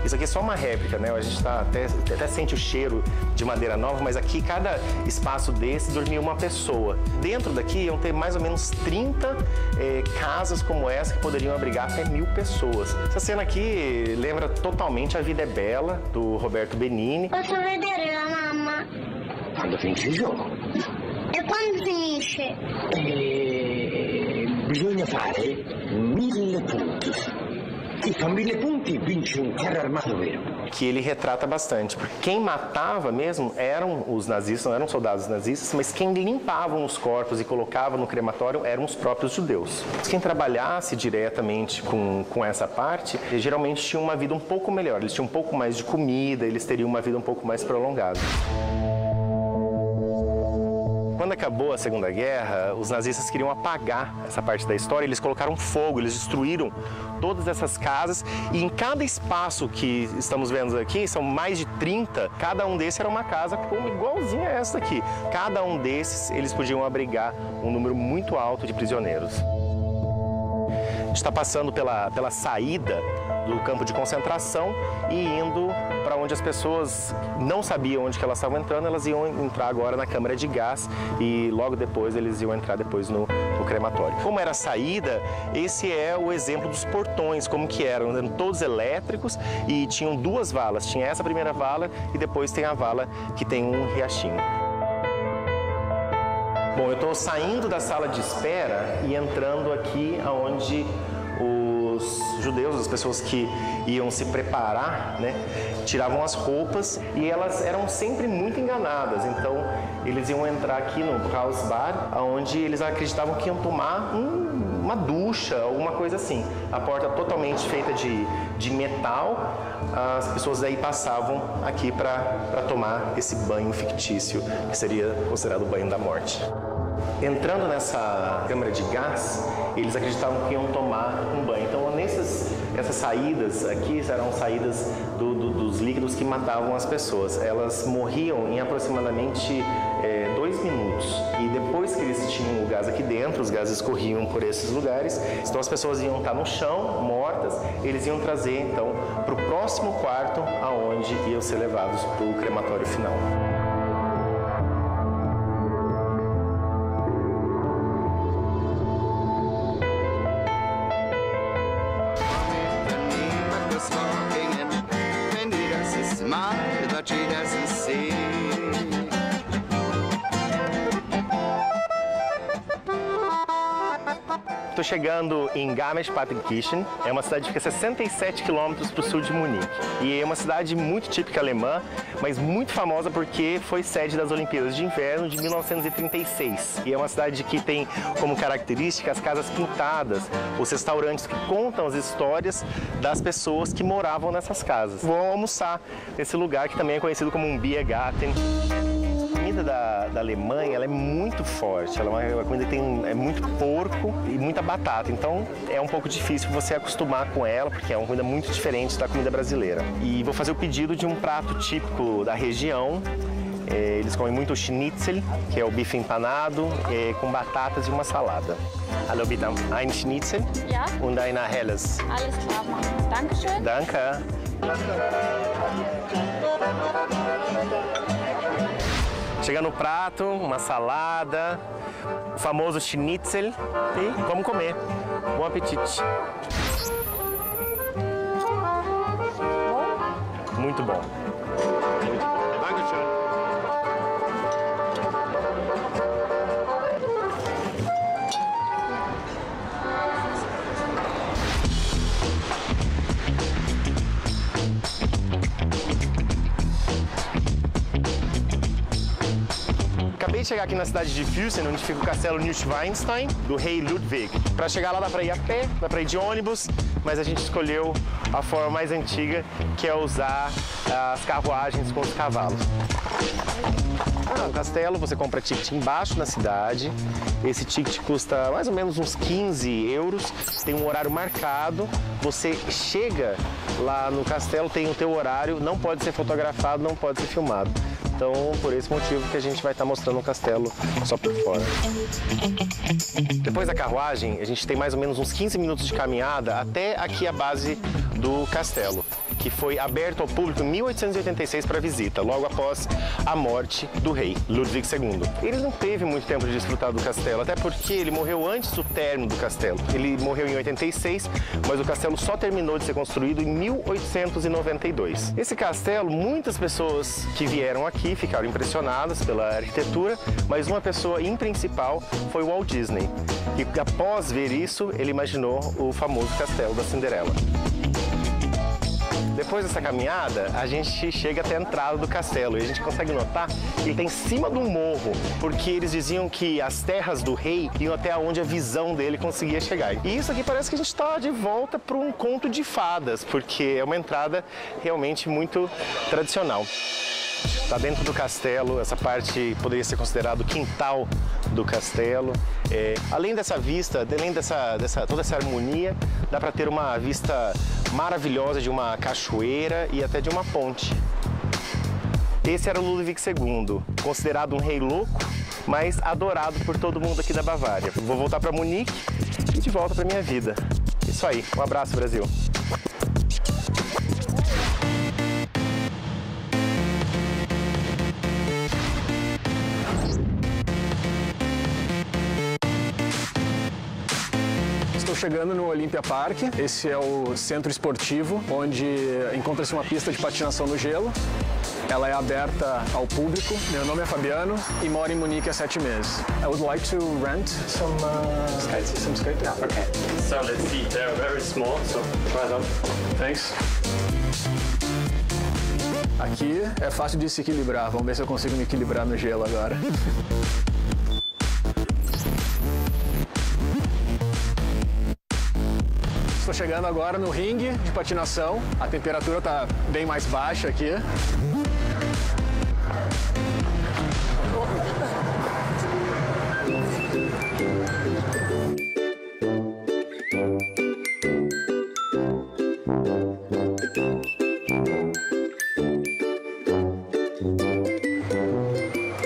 E: Isso aqui é só uma réplica, né? A gente até sente o cheiro de madeira nova, mas aqui cada espaço desse dormia uma pessoa. Dentro daqui iam ter mais ou menos 30 casas como essa que poderiam abrigar até 1000 pessoas. Essa cena aqui lembra totalmente A Vida é Bela, do Roberto Benigni.
O: Posso vedere la mamma?
P: Quando finisce il gioco?
O: E quando finisce?
P: Bisogna fare 1000 punti. E com 1000 punti vince um carro armado vero.
E: Que ele retrata bastante. Porque quem matava mesmo eram os nazistas, não eram soldados nazistas, mas quem limpavam os corpos e colocava no crematório eram os próprios judeus. Quem trabalhasse diretamente com essa parte, geralmente tinha uma vida um pouco melhor. Eles tinham um pouco mais de comida, eles teriam uma vida um pouco mais prolongada. Quando acabou a Segunda Guerra, os nazistas queriam apagar essa parte da história, eles colocaram fogo, eles destruíram todas essas casas e em cada espaço que estamos vendo aqui, são mais de 30, cada um desses era uma casa como igualzinha a essa aqui. Cada um desses, eles podiam abrigar um número muito alto de prisioneiros. A gente está passando pela saída do campo de concentração e indo para onde as pessoas não sabiam onde que elas estavam entrando, elas iam entrar agora na câmara de gás e logo depois eles iam entrar depois no crematório. Como era a saída, esse é o exemplo dos portões, como que eram todos elétricos e tinham duas valas, tinha essa primeira vala e depois tem a vala que tem um riachinho. Bom, eu estou saindo da sala de espera e entrando aqui onde os judeus, as pessoas que iam se preparar, né, tiravam as roupas e elas eram sempre muito enganadas. Então, eles iam entrar aqui no house bar, onde eles acreditavam que iam tomar uma ducha, alguma coisa assim. A porta totalmente feita de metal, as pessoas aí passavam aqui para tomar esse banho fictício, que seria considerado o banho da morte. Entrando nessa câmara de gás, eles acreditavam que iam tomar um banho. Então, essas saídas aqui eram saídas dos líquidos que matavam as pessoas. Elas morriam em aproximadamente 2 minutos. E depois que eles tinham o gás aqui dentro, os gases corriam por esses lugares. Então, as pessoas iam estar no chão, mortas. Eles iam trazer, então, para o próximo quarto, aonde iam ser levados para o crematório final. Estou chegando em Garmisch-Partenkirchen, é uma cidade que fica 67 quilômetros para o sul de Munique. E é uma cidade muito típica alemã, mas muito famosa porque foi sede das Olimpíadas de Inverno de 1936. E é uma cidade que tem como característica as casas pintadas, os restaurantes que contam as histórias das pessoas que moravam nessas casas. Vão almoçar nesse lugar que também é conhecido como um Biergarten. A comida da Alemanha, ela é muito forte, ela é uma comida que tem muito porco e muita batata, então é um pouco difícil você acostumar com ela, porque é uma comida muito diferente da comida brasileira. E vou fazer o pedido de um prato típico da região, Eles comem muito schnitzel, que é o bife empanado, com batatas e uma salada. Hallo, bitte. Ein Schnitzel
D: Ja.
E: und eine helles.
D: Alles klar, Dankeschön.
E: Danke. Chega no prato, uma salada, o famoso schnitzel e vamos comer. Bom apetite. Muito bom. Dankeschön. Acabei de chegar aqui na cidade de Füssen, onde fica o castelo Neuschwanstein, do rei Ludwig. Para chegar lá dá para ir a pé, dá para ir de ônibus, mas a gente escolheu a forma mais antiga, que é usar as carruagens com os cavalos. No castelo você compra ticket embaixo na cidade. Esse ticket custa mais ou menos uns 15 euros. Tem um horário marcado. Você chega lá no castelo, tem o teu horário, não pode ser fotografado, não pode ser filmado. Então, por esse motivo que a gente vai estar mostrando o castelo só por fora. Depois da carruagem, a gente tem mais ou menos uns 15 minutos de caminhada até aqui a base do castelo, que foi aberto ao público em 1886 para visita, logo após a morte do rei Ludwig II. Ele não teve muito tempo de desfrutar do castelo, até porque ele morreu antes do término do castelo. Ele morreu em 86, mas o castelo só terminou de ser construído em 1892. Esse castelo, muitas pessoas que vieram aqui ficaram impressionadas pela arquitetura, mas uma pessoa em principal foi o Walt Disney. E após ver isso, ele imaginou o famoso castelo da Cinderela. Depois dessa caminhada, a gente chega até a entrada do castelo e a gente consegue notar que ele está em cima do morro, porque eles diziam que as terras do rei iam até onde a visão dele conseguia chegar. E isso aqui parece que a gente está de volta para um conto de fadas, porque é uma entrada realmente muito tradicional. Está dentro do castelo, essa parte poderia ser considerado o quintal do castelo. Além dessa vista, além toda essa harmonia, dá para ter uma vista maravilhosa de uma cachoeira e até de uma ponte. Esse era o Ludwig II, considerado um rei louco, mas adorado por todo mundo aqui da Bavária. Vou voltar para Munique e de volta para minha vida. Isso aí, um abraço, Brasil!
C: Estou chegando no Olympia Park. Esse é o centro esportivo, onde encontra-se uma pista de patinação no gelo. Ela é aberta ao público. Meu nome é Fabiano e moro em Munique há 7 meses. I would like to rent some skates. Some skates? Yeah, okay.
Q: So let's see, they're very small, so try them.
C: Thanks. Aqui é fácil de se equilibrar. Vamos ver se eu consigo me equilibrar no gelo agora. Estou chegando agora no ringue de patinação. A temperatura está bem mais baixa aqui.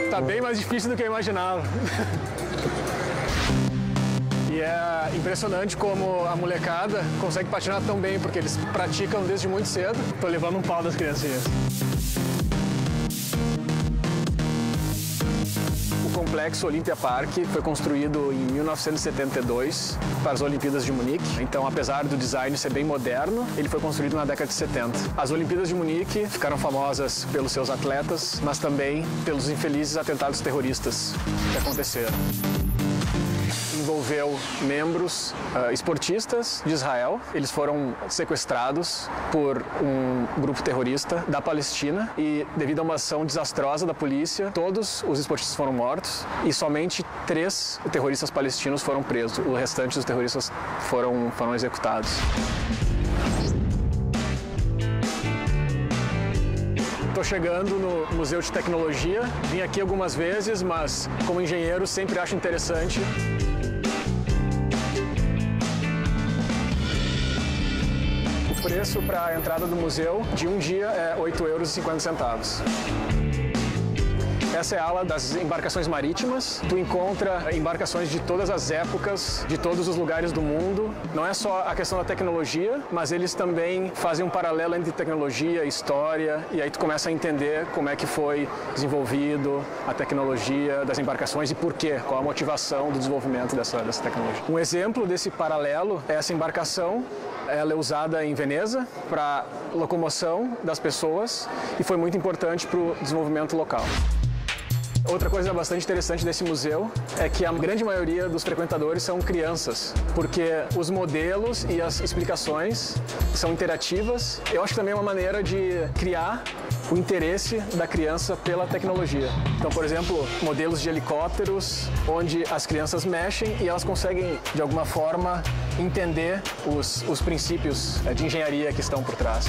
C: Está bem mais difícil do que eu imaginava. E é impressionante como a molecada consegue patinar tão bem, porque eles praticam desde muito cedo. Tô levando um pau das criancinhas. O complexo Olympia Park foi construído em 1972 para as Olimpíadas de Munique. Então, apesar do design ser bem moderno, ele foi construído na década de 70. As Olimpíadas de Munique ficaram famosas pelos seus atletas, mas também pelos infelizes atentados terroristas que aconteceram. Envolveu membros esportistas de Israel. Eles foram sequestrados por um grupo terrorista da Palestina e, devido a uma ação desastrosa da polícia, todos os esportistas foram mortos e somente 3 terroristas palestinos foram presos. O restante dos terroristas foram executados. Estou chegando no Museu de Tecnologia. Vim aqui algumas vezes, mas como engenheiro sempre acho interessante. O preço para a entrada do museu de um dia é 8,50 euros. Essa é a ala das embarcações marítimas. Tu encontra embarcações de todas as épocas, de todos os lugares do mundo. Não é só a questão da tecnologia, mas eles também fazem um paralelo entre tecnologia e história, e aí tu começa a entender como é que foi desenvolvido a tecnologia das embarcações e por quê, qual a motivação do desenvolvimento dessa tecnologia. Um exemplo desse paralelo é essa embarcação. Ela é usada em Veneza para locomoção das pessoas e foi muito importante para o desenvolvimento local. Outra coisa bastante interessante desse museu é que a grande maioria dos frequentadores são crianças, porque os modelos e as explicações são interativas. Eu acho que também é uma maneira de criar o interesse da criança pela tecnologia. Então, por exemplo, modelos de helicópteros, onde as crianças mexem e elas conseguem, de alguma forma, entender os princípios de engenharia que estão por trás.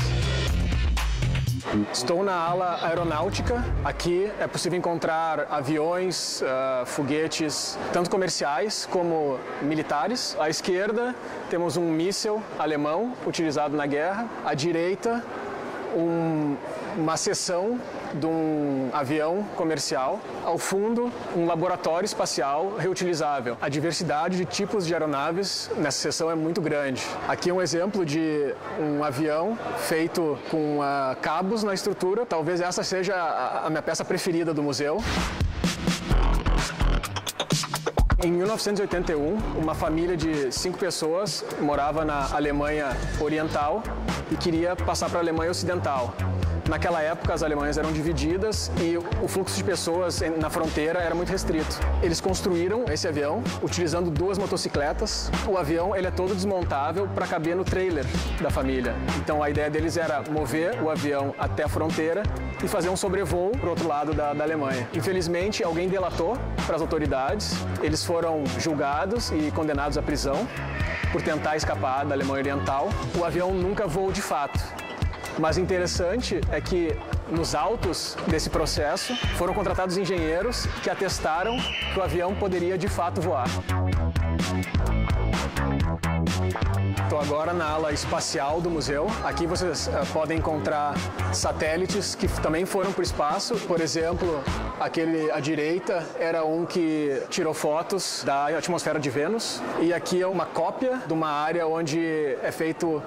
C: Estou na ala aeronáutica. Aqui é possível encontrar aviões, foguetes, tanto comerciais como militares. À esquerda temos um míssil alemão utilizado na guerra. À direita, uma seção de um avião comercial. Ao fundo, um laboratório espacial reutilizável. A diversidade de tipos de aeronaves nessa seção é muito grande. Aqui é um exemplo de um avião feito com cabos na estrutura. Talvez essa seja a minha peça preferida do museu. Em 1981, uma família de 5 pessoas morava na Alemanha Oriental e queria passar para a Alemanha Ocidental. Naquela época, as Alemanhas eram divididas e o fluxo de pessoas na fronteira era muito restrito. Eles construíram esse avião utilizando 2 motocicletas. O avião ele é todo desmontável para caber no trailer da família. Então, a ideia deles era mover o avião até a fronteira e fazer um sobrevoo para o outro lado da Alemanha. Infelizmente, alguém delatou para as autoridades. Eles foram julgados e condenados à prisão por tentar escapar da Alemanha Oriental. O avião nunca voou de fato. Mas interessante é que nos autos desse processo foram contratados engenheiros que atestaram que o avião poderia de fato voar. Estou agora na ala espacial do museu. Aqui vocês podem encontrar satélites que também foram para o espaço. Por exemplo, aquele à direita era um que tirou fotos da atmosfera de Vênus. E aqui é uma cópia de uma área onde é feito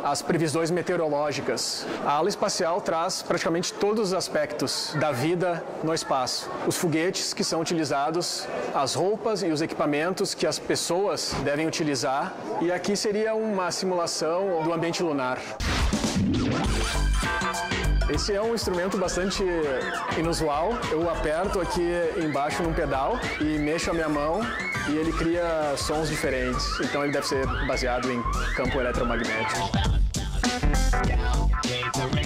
C: as previsões meteorológicas. A ala espacial traz praticamente todos os aspectos da vida no espaço. Os foguetes que são utilizados, as roupas e os equipamentos que as pessoas devem utilizar. E aqui seria uma simulação do ambiente lunar. Esse é um instrumento bastante inusual. Eu aperto aqui embaixo num pedal e mexo a minha mão e ele cria sons diferentes. Então ele deve ser baseado em campo eletromagnético.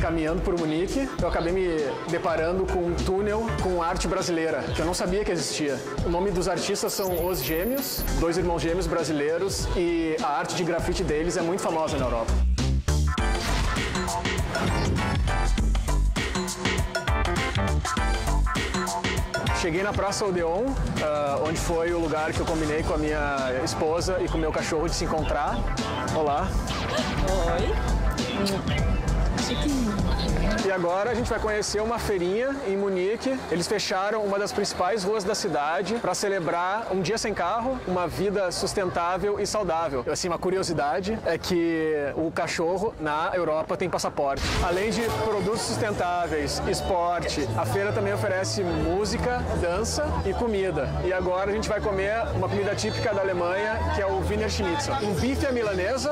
C: Caminhando por Munique, eu acabei me deparando com um túnel com arte brasileira, que eu não sabia que existia. O nome dos artistas são Os Gêmeos, 2 irmãos gêmeos brasileiros, e a arte de grafite deles é muito famosa na Europa. Cheguei na Praça Odeon, onde foi o lugar que eu combinei com a minha esposa e com o meu cachorro de se encontrar. Olá.
D: Oi.
C: E agora a gente vai conhecer uma feirinha em Munique. Eles fecharam uma das principais ruas da cidade para celebrar um dia sem carro, uma vida sustentável e saudável. Assim, uma curiosidade é que o cachorro na Europa tem passaporte. Além de produtos sustentáveis, esporte, a feira também oferece música, dança e comida. E agora a gente vai comer uma comida típica da Alemanha, que é o Wiener Schnitzel. Um bife à milanesa,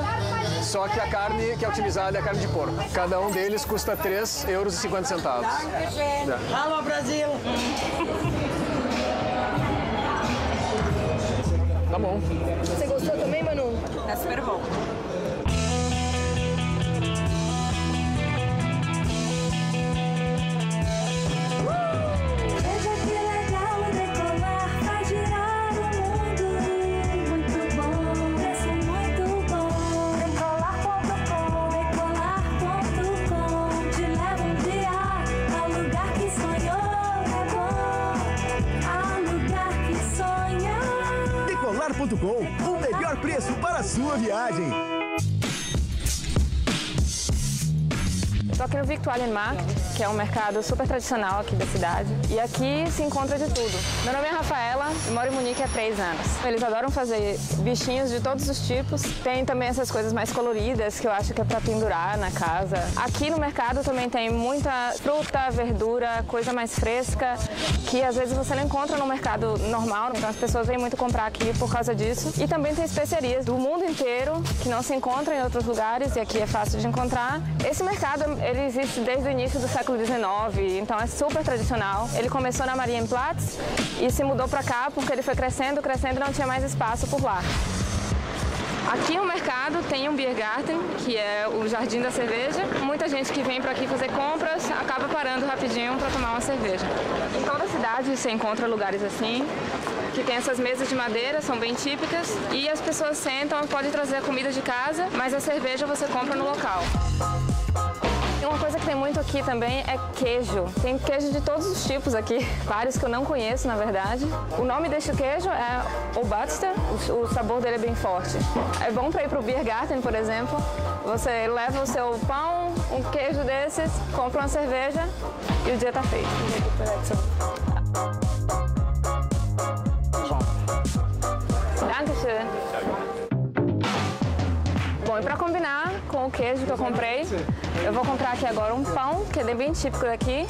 C: só que a carne que é utilizada é a carne de porco. Cada um deles custa €3,50.
I: Alô, Brasil!
C: Tá bom.
B: Você gostou também, Manu?
D: É super bom.
R: Decolar.com, o melhor preço para a sua viagem.
D: Estou aqui no Viktualienmarkt. que é um mercado super tradicional aqui da cidade. E aqui se encontra de tudo. Meu nome é Rafaela, moro em Munique há 3 anos. Eles adoram fazer bichinhos de todos os tipos. Tem também essas coisas mais coloridas que eu acho que é para pendurar na casa. Aqui no mercado também tem muita fruta, verdura, coisa mais fresca, que às vezes você não encontra no mercado normal. Então as pessoas vêm muito comprar aqui por causa disso. E também tem especiarias do mundo inteiro que não se encontram em outros lugares e aqui é fácil de encontrar. Esse mercado ele existe desde o início do século XIX, então é super tradicional. Ele começou na Marienplatz e se mudou para cá porque ele foi crescendo e não tinha mais espaço por lá. Aqui no mercado tem um Beer Garten, que é o jardim da cerveja. Muita gente que vem para aqui fazer compras acaba parando rapidinho para tomar uma cerveja. Em toda a cidade você encontra lugares assim, que tem essas mesas de madeira, são bem típicas, e as pessoas sentam, pode trazer a comida de casa, mas a cerveja você compra no local. Uma coisa que tem muito aqui também é queijo. Tem queijo de todos os tipos aqui, vários que eu não conheço, na verdade. O nome deste queijo é Obatster, o sabor dele é bem forte. É bom para ir para o Beer Garten, por exemplo. Você leva o seu pão, um queijo desses, compra uma cerveja e o dia está feito. Dankeschön. Bom, e para combinar com o queijo que eu comprei, eu vou comprar aqui agora um pão, que é bem típico daqui,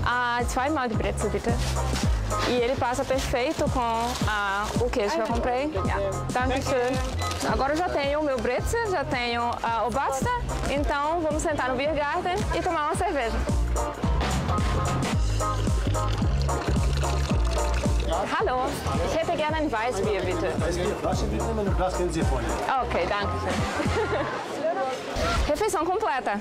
D: a zweimal die Brezel, bitte. E ele passa perfeito com o queijo que eu comprei. Dankeschön. Agora eu já tenho o meu Brezel, já tenho o Obatster, então vamos sentar no Beer Garten e tomar uma cerveja. Hallo, ich hätte gerne ein Weißbier, bitte.
S: Weißbier, Flasche, bitte, wenn du Glas kennen Sie vorne.
D: Ok, danke. Refeição completa.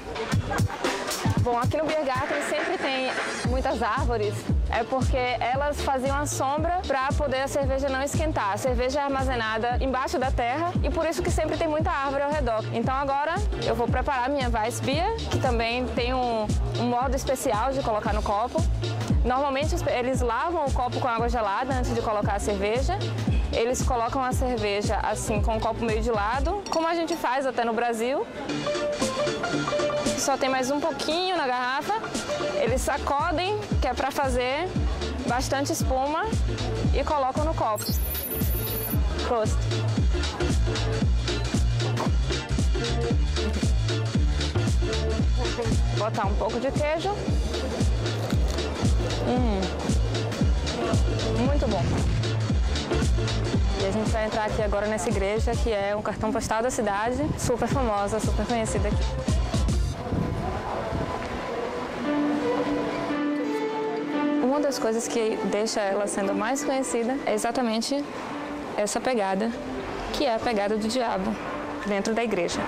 D: Bom, aqui no Beer Garten sempre tem muitas árvores, é porque elas faziam a sombra para poder a cerveja não esquentar. A cerveja é armazenada embaixo da terra e por isso que sempre tem muita árvore ao redor. Então agora eu vou preparar minha Weißbier, que também tem um modo especial de colocar no copo. Normalmente eles lavam o copo com água gelada antes de colocar a cerveja. Eles colocam a cerveja assim com o copo meio de lado, como a gente faz até no Brasil. Só tem mais um pouquinho na garrafa. Eles sacodem, que é para fazer bastante espuma, e colocam no copo. Prost. Botar um pouco de queijo. Muito bom. E a gente vai entrar aqui agora nessa igreja, que é um cartão postal da cidade, super famosa, super conhecida aqui. Uma das coisas que deixa ela sendo mais conhecida é exatamente essa pegada, que é a pegada do diabo dentro da igreja.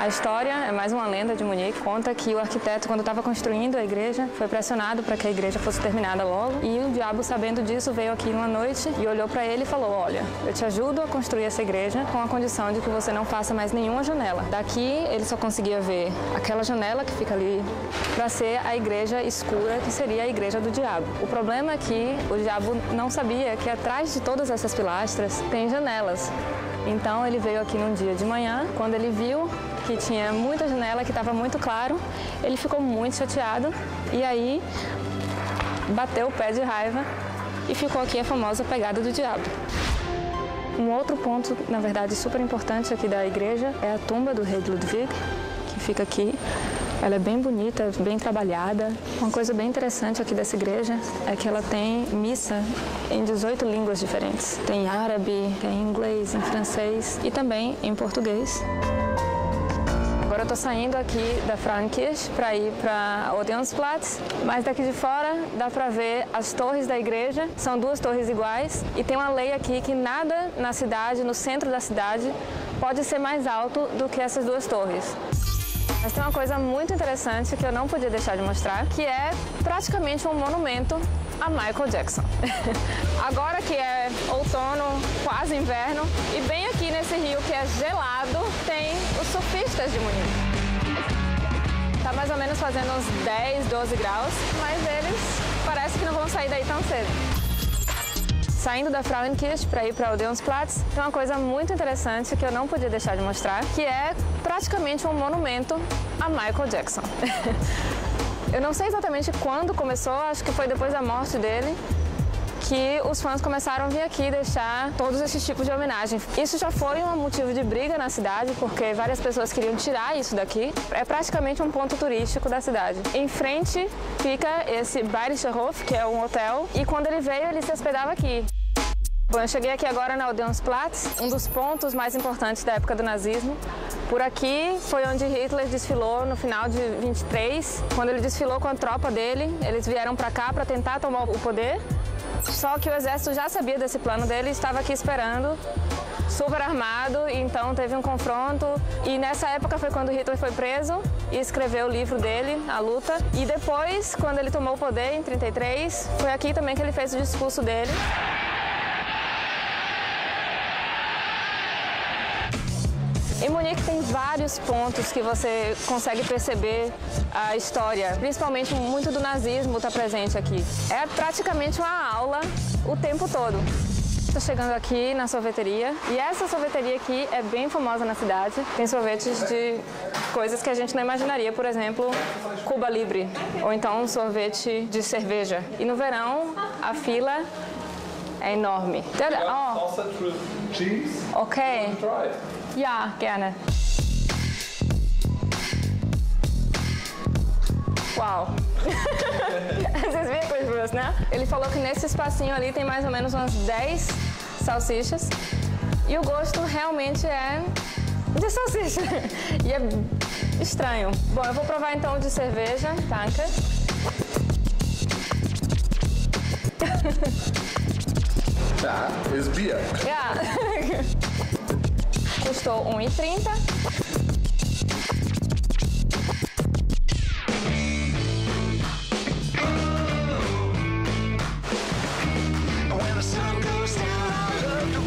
D: A história é mais uma lenda de Munique. Conta que o arquiteto, quando estava construindo a igreja, foi pressionado para que a igreja fosse terminada logo. E o diabo, sabendo disso, veio aqui uma noite e olhou para ele e falou: olha, eu te ajudo a construir essa igreja com a condição de que você não faça mais nenhuma janela. Daqui ele só conseguia ver aquela janela que fica ali para ser a igreja escura, que seria a igreja do diabo. O problema é que o diabo não sabia que atrás de todas essas pilastras tem janelas. Então ele veio aqui num dia de manhã, quando ele viu que tinha muita janela, que estava muito claro, ele ficou muito chateado e aí bateu o pé de raiva e ficou aqui a famosa pegada do diabo. Um outro ponto, na verdade, super importante aqui da igreja é a tumba do rei Ludwig, que fica aqui. Ela é bem bonita, bem trabalhada. Uma coisa bem interessante aqui dessa igreja é que ela tem missa em 18 línguas diferentes. Tem em árabe, tem em inglês, em francês e também em português. Agora eu estou saindo aqui da Frauenkirche para ir para Odeonsplatz, mas daqui de fora dá para ver as torres da igreja. São 2 torres iguais e tem uma lei aqui que nada na cidade, no centro da cidade, pode ser mais alto do que essas 2 torres. Mas tem uma coisa muito interessante que eu não podia deixar de mostrar, que é praticamente um monumento a Michael Jackson. Agora que é outono, quase inverno, e bem aqui nesse rio que é gelado, tem os surfistas de Munique. Tá mais ou menos fazendo uns 10, 12 graus, mas eles parece que não vão sair daí tão cedo. Saindo da Frauenkirche para ir para Odeonsplatz, tem uma coisa muito interessante que eu não podia deixar de mostrar, que é praticamente um monumento a Michael Jackson. Eu não sei exatamente quando começou, acho que foi depois da morte dele, que os fãs começaram a vir aqui deixar todos esses tipos de homenagem. Isso já foi um motivo de briga na cidade, porque várias pessoas queriam tirar isso daqui. É praticamente um ponto turístico da cidade. Em frente fica esse Bayerischer Hof, que é um hotel, e quando ele veio, ele se hospedava aqui. Bom, eu cheguei aqui agora na Odeonsplatz, um dos pontos mais importantes da época do nazismo. Por aqui foi onde Hitler desfilou no final de 23, quando ele desfilou com a tropa dele. Eles vieram para cá para tentar tomar o poder. Só que o exército já sabia desse plano dele e estava aqui esperando, super armado, e então teve um confronto. E nessa época foi quando Hitler foi preso e escreveu o livro dele, A Luta. E depois, quando ele tomou o poder, em 33, foi aqui também que ele fez o discurso dele. Em Munique tem vários pontos que você consegue perceber a história, principalmente muito do nazismo está presente aqui. É praticamente uma aula o tempo todo. Estou chegando aqui na sorveteria e essa sorveteria aqui é bem famosa na cidade. Tem sorvetes de coisas que a gente não imaginaria, por exemplo, Cuba Libre ou então um sorvete de cerveja. E no verão a fila é enorme. Oh. Ok. Ja, gerne. Uau! Vocês viram coisas boas, né? Ele falou que nesse espacinho ali tem mais ou menos umas 10 salsichas. E o gosto realmente é de salsicha. E é estranho. Bom, eu vou provar então o de cerveja, Danke.
F: Tá, ist Bier.
D: Ja. Custou R$1,30.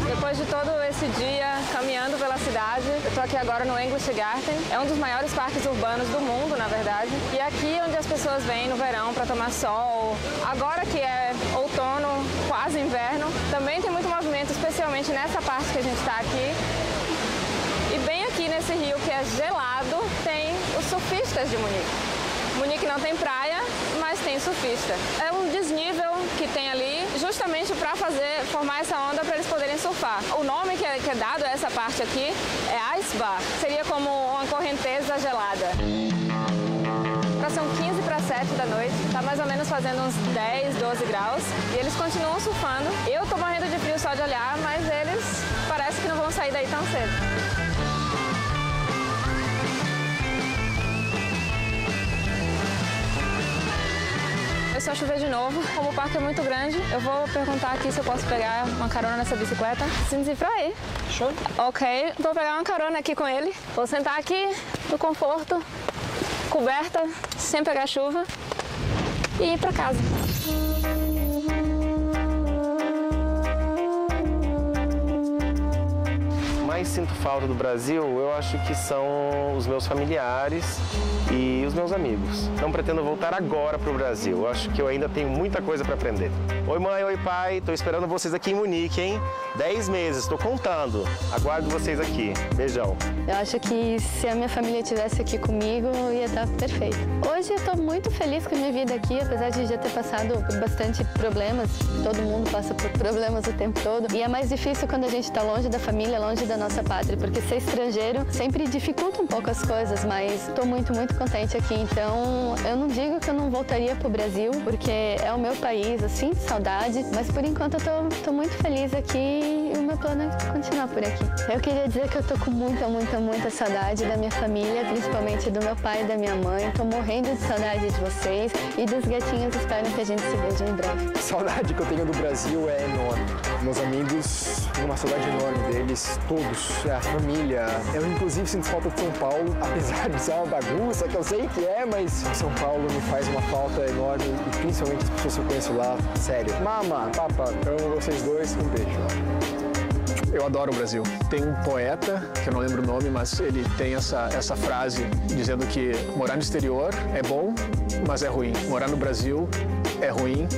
D: Depois de todo esse dia caminhando pela cidade, eu estou aqui agora no Englisgarten. É um dos maiores parques urbanos do mundo, na verdade. E é aqui onde as pessoas vêm no verão para tomar sol. Agora que é outono, quase inverno, também tem muito movimento, especialmente nessa parte que a gente está aqui. E bem aqui nesse rio que é gelado, tem os surfistas de Munique. Munique não tem praia, mas tem surfista. É um desnível que tem ali justamente para formar essa onda para eles poderem surfar. O nome que é dado a essa parte aqui é Eisbach, seria como uma correnteza gelada. São 15 para 7 da noite, tá mais ou menos fazendo uns 10, 12 graus e eles continuam surfando. Eu tô morrendo de frio só de olhar, mas eles parece que não vão sair daí tão cedo. Começou a chover de novo. Como o parque é muito grande, eu vou perguntar aqui se eu posso pegar uma carona nessa bicicleta. Sind Sie frei?
G: Schon.
D: Ok, vou pegar uma carona aqui com ele. Vou sentar aqui no conforto, coberta, sem pegar chuva e ir para casa.
E: Mais sinto falta do Brasil, eu acho que são os meus familiares e os meus amigos. Não pretendo voltar agora para o Brasil, eu acho que eu ainda tenho muita coisa para aprender. Oi mãe, oi pai, estou esperando vocês aqui em Munique, hein? 10 meses, estou contando. Aguardo vocês aqui. Beijão.
B: Eu acho que se a minha família estivesse aqui comigo, ia estar perfeito. Hoje eu estou muito feliz com a minha vida aqui, apesar de já ter passado por bastante problemas. Todo mundo passa por problemas o tempo todo. E é mais difícil quando a gente está longe da família, longe da nossa pátria, porque ser estrangeiro sempre dificulta um pouco as coisas, mas estou muito, muito contente aqui. Então, eu não digo que eu não voltaria para o Brasil, porque é o meu país, assim, saudade, mas por enquanto eu tô muito feliz aqui e o meu plano é continuar por aqui. Eu queria dizer que eu tô com muita, muita, muita saudade da minha família, principalmente do meu pai e da minha mãe. Tô morrendo de saudade de vocês e dos gatinhos. Espero que a gente se veja em breve.
C: A saudade que eu tenho do Brasil é enorme. Meus amigos, tenho uma saudade enorme deles, todos, a família. Eu, inclusive, sinto falta de São Paulo, apesar de ser uma bagunça, que eu sei que é, mas São Paulo me faz uma falta enorme e principalmente as pessoas que eu conheço lá. Sério. Mama, papa, eu amo vocês dois, um beijo. Eu adoro o Brasil. Tem um poeta, que eu não lembro o nome, mas ele tem essa frase dizendo que morar no exterior é bom, mas é ruim. Morar no Brasil é ruim,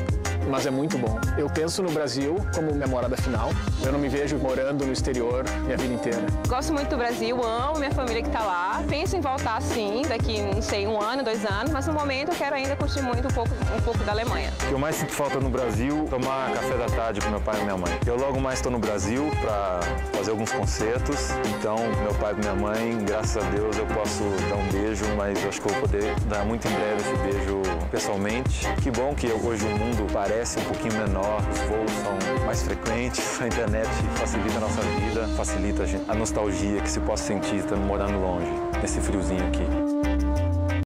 C: mas é muito bom. Eu penso no Brasil como minha morada final. Eu não me vejo morando no exterior minha vida inteira.
D: Gosto muito do Brasil, amo minha família que está lá. Penso em voltar sim, daqui, não sei, 1 ano, 2 anos, mas no momento eu quero ainda curtir muito um pouco da Alemanha.
A: O que eu mais sinto falta no Brasil é tomar café da tarde com meu pai e minha mãe. Eu logo mais estou no Brasil para fazer alguns concertos, então meu pai e minha mãe, graças a Deus, eu posso dar um beijo, mas eu acho que eu vou poder dar muito em breve esse beijo pessoalmente. Que bom que hoje o mundo parece um pouquinho menor, os voos são mais frequentes, a internet facilita a nossa vida, facilita a nostalgia que se possa sentir estando morando longe, nesse friozinho aqui.